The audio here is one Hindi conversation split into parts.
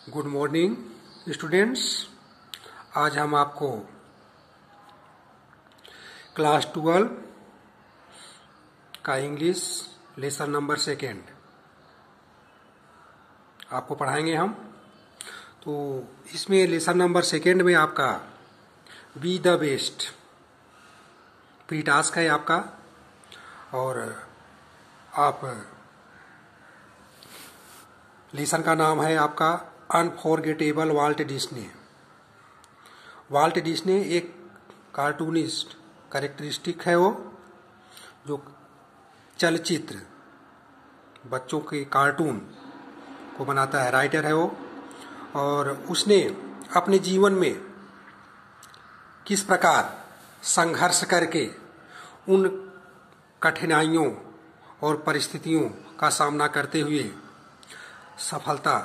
Good morning students. आज हम आपको क्लास 12 का इंग्लिश लेसन नंबर 2 आपको पढ़ाएंगे हम। तो इसमें लेसन नंबर 2 में आपका B the best pre task है आपका, और आप लेसन का नाम है आपका unforgettable Walt Disney. Walt Disney एक कार्टूनिस्ट कैरेक्टरिस्टिक है, वो जो चलचित्र बच्चों के कार्टून को बनाता है, राइटर है वो। और उसने अपने जीवन में किस प्रकार संघर्ष करके उन कठिनाइयों और परिस्थितियों का सामना करते हुए सफलता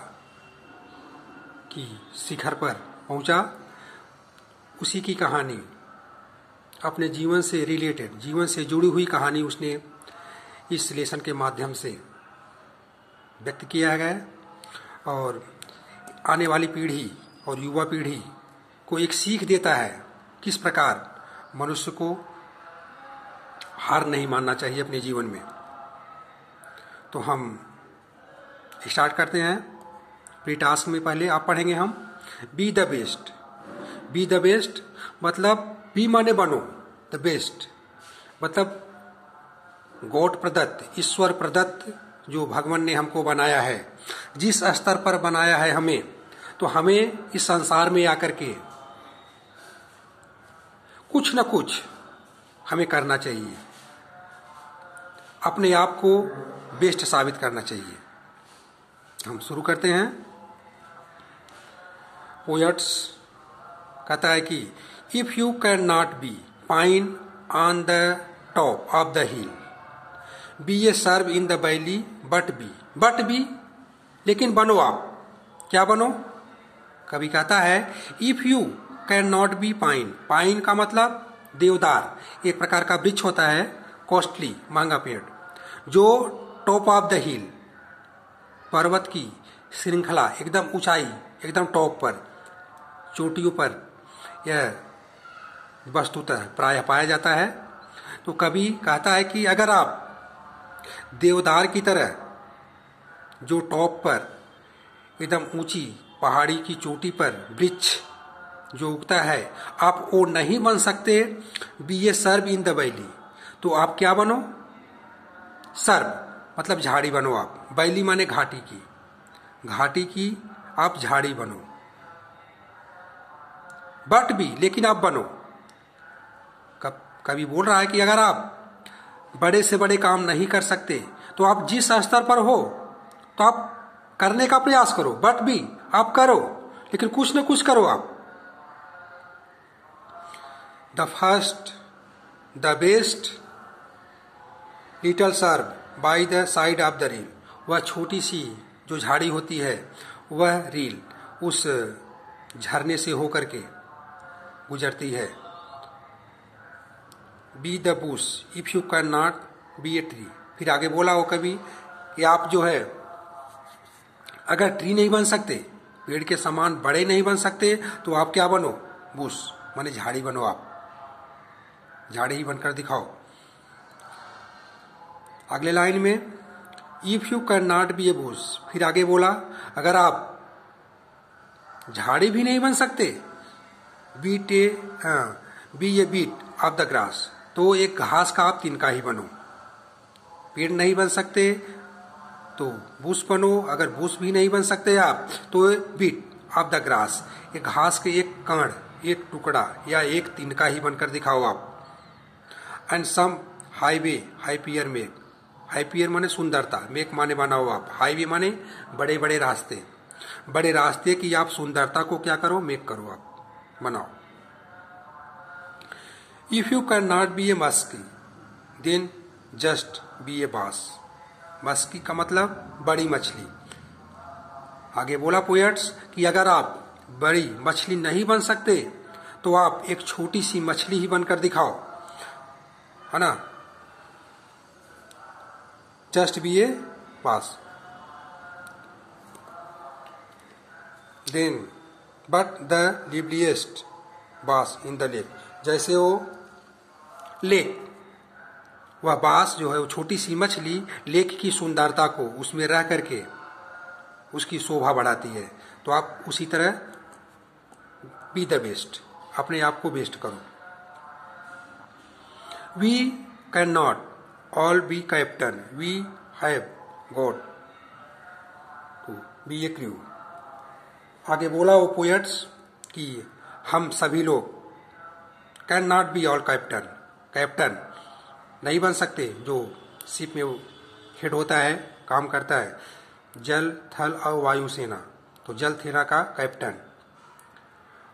की शिखर पर पहुंचा, उसी की कहानी, अपने जीवन से रिलेटेड, जीवन से जुड़ी हुई कहानी उसने इस लेसन के माध्यम से व्यक्त किया गया और आने वाली पीढ़ी और युवा पीढ़ी को एक सीख देता है किस प्रकार मनुष्य को हार नहीं मानना चाहिए अपने जीवन में। तो हम स्टार्ट करते हैं। प्री टास्क में पहले आप पढ़ेंगे हम B the best. B the best मतलब बी माने बनो, द बेस्ट मतलब गॉड प्रदत्त, ईश्वर प्रदत्त, जो भगवान ने हमको बनाया है, जिस स्तर पर बनाया है हमें, तो हमें इस संसार में आकर के कुछ न कुछ हमें करना चाहिए, अपने आप को बेस्ट साबित करना चाहिए। हम शुरू करते हैं। पोएट्स कहता है कि if you can not be pine on the top of the hill, be a scrub in the valley, but be लेकिन बनो आप, क्या बनो? कवि कहता है if you can not be pine, pine का मतलब देवदार, एक प्रकार का वृक्ष होता है, कॉस्टली, महंगा पेड़, जो टॉप ऑफ द हिल, पर्वत की श्रृंखला, एकदम ऊंचाई, एकदम टॉप पर, चोटियों पर यह वस्तुतः प्रायः पाया जाता है। तो कवि कहता है कि अगर आप देवदार की तरह जो टॉप पर, एकदम ऊंची पहाड़ी की चोटी पर वृक्ष जो उगता है, आप वो नहीं बन सकते, be a scrub in the valley, तो आप क्या बनो? सर्व मतलब झाड़ी बनो आप, बैली माने घाटी की, घाटी की आप झाड़ी बनो, बट भी लेकिन आप बनो। कभी बोल रहा है कि अगर आप बड़े से बड़े काम नहीं कर सकते, तो आप जिस स्तर पर हो तो आप करने का प्रयास करो, बट भी आप करो, लेकिन कुछ न कुछ करो आप। The first the best little scrub by the side of the rill, वह छोटी सी जो झाड़ी होती है, वह रील उस झरने से होकर के गुजरती है। Be the Bush if you can not be a tree, फिर आगे बोला हो कभी कि आप जो है अगर ट्री नहीं बन सकते, पेड़ के समान बड़े नहीं बन सकते, तो आप क्या बनो? बुश माने झाड़ी बनो, आप झाड़ी ही बनकर दिखाओ। अगले लाइन में if you can not be A Bush, फिर आगे बोला अगर आप झाड़ी भी नहीं बन सकते, be a bit of the grass, तो एक घास का आप तिनका ही बनो। पेड़ नहीं बन सकते तो बुश बनो, अगर बुश भी नहीं बन सकते आप तो बीट ऑफ द ग्रास, एक घास के एक कण, एक टुकड़ा या एक तिनका ही बनकर दिखाओ आप। एंड सम हाईवे हाईपियर मेक, हाईपियर माने सुंदरता, मेक माने बनाओ आप, हाईवे माने बड़े बड़े रास्ते, बड़े रास्ते की आप सुंदरता को क्या करो? मेक करो, आप बनाओ। If you can not be a Musky, then just be a boss, Musky का मतलब बड़ी मछली। आगे बोला पोएट्स कि अगर आप बड़ी मछली नहीं बन सकते, तो आप एक छोटी सी मछली ही बनकर दिखाओ, है ना, जस्ट बी ए बास। देन बट द लिवलीएस्ट बास इन द लेक। जैसे वो लेक, वह बास जो है वो छोटी सी मछली लेक की सुंदरता को उसमें रह करके उसकी शोभा बढ़ाती है। तो आप उसी तरह बी द बेस्ट, अपने आप को बेस्ट करो। We can not all be captain, we have got to be a crew. आगे बोला वो पोएट्स कि हम सभी लोग can not be all captain, captain नहीं बन सकते जो शिप में हेड होता है, काम करता है, जल थल और वायुसेना। तो जल सेना का कैप्टन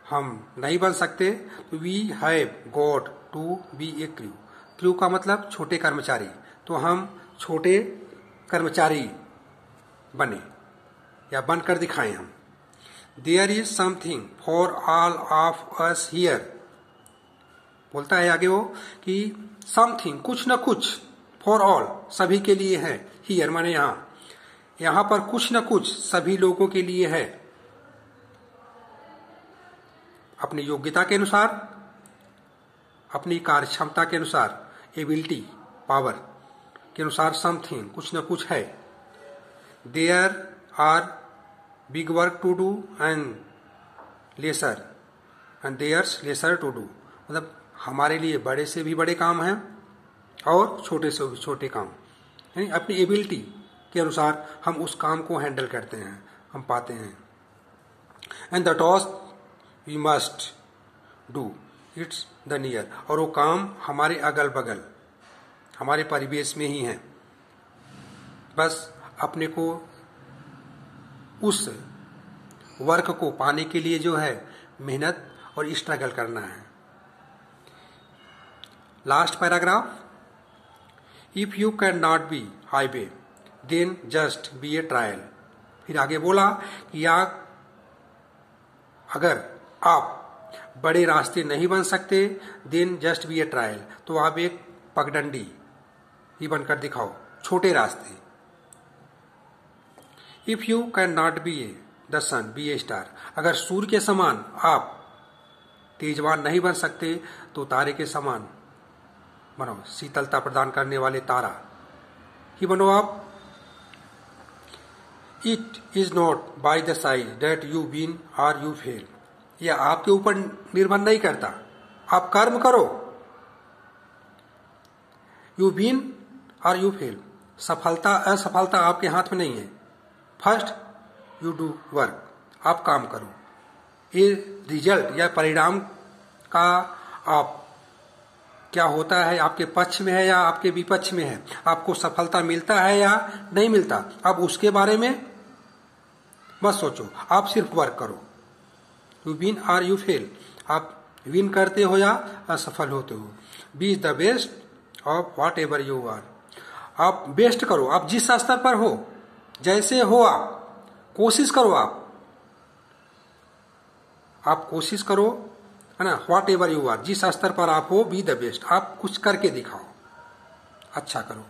हम नहीं बन सकते। तो we have got to be a crew. Crew का मतलब छोटे कर्मचारी, तो हम छोटे कर्मचारी बने या बनकर दिखाएं हम। There is something for all of us here. बोलता है आगे वो कि समथिंग कुछ न कुछ, फॉर ऑल सभी के लिए है, हियर माने यहां पर कुछ न कुछ सभी लोगों के लिए है। अपनी योग्यता के अनुसार, अपनी कार्य क्षमता के अनुसार, एबिलिटी पावर के अनुसार समथिंग कुछ न कुछ है। There are big work to do and lesser and there's lesser to do. मतलब हमारे लिए बड़े से भी बड़े काम हैं और छोटे से भी छोटे काम, यानी अपनी एबिलिटी के अनुसार हम उस काम को हैंडल करते हैं, हम पाते हैं। And the task we must do it's the near. और वो काम हमारे अगल बगल, हमारे परिवेश में ही है। बस अपने को उस वर्क को पाने के लिए जो है मेहनत और स्ट्रगल करना है। Last paragraph, if you can not be highway then just be a trial. फिर आगे बोला कि अगर आप बड़े रास्ते नहीं बन सकते, then just be a trial, तो आप एक पगडंडी ही बनकर दिखाओ, छोटे रास्ते। If you can not be a the sun be a star. अगर सूर्य के समान आप तेजवान नहीं बन सकते, तो तारे के समान बनो, शीतलता प्रदान करने वाले तारा ही बनो आप। It is not by the size that you win और यू फेल। यह आपके ऊपर निर्भर नहीं करता, आप कर्म करो, यू विन और यू फेल। सफलता असफलता आपके हाथ में नहीं है। फर्स्ट यू डू वर्क, आप काम करो। ये रिजल्ट या परिणाम का आप क्या होता है, आपके पक्ष में है या आपके विपक्ष में है, आपको सफलता मिलता है या नहीं मिलता, अब उसके बारे में मत सोचो, आप सिर्फ वर्क करो। यू विन और यू फेल, आप विन करते हो या असफल होते हो। Be the best of whatever you are. आप बेस्ट करो, आप जिस स्तर पर हो, जैसे हो, आप कोशिश करो, आप कोशिश करो, है ना। व्हाट एवर यू आर, जिस स्तर पर आप हो, बी द बेस्ट, आप कुछ करके दिखाओ, अच्छा करो।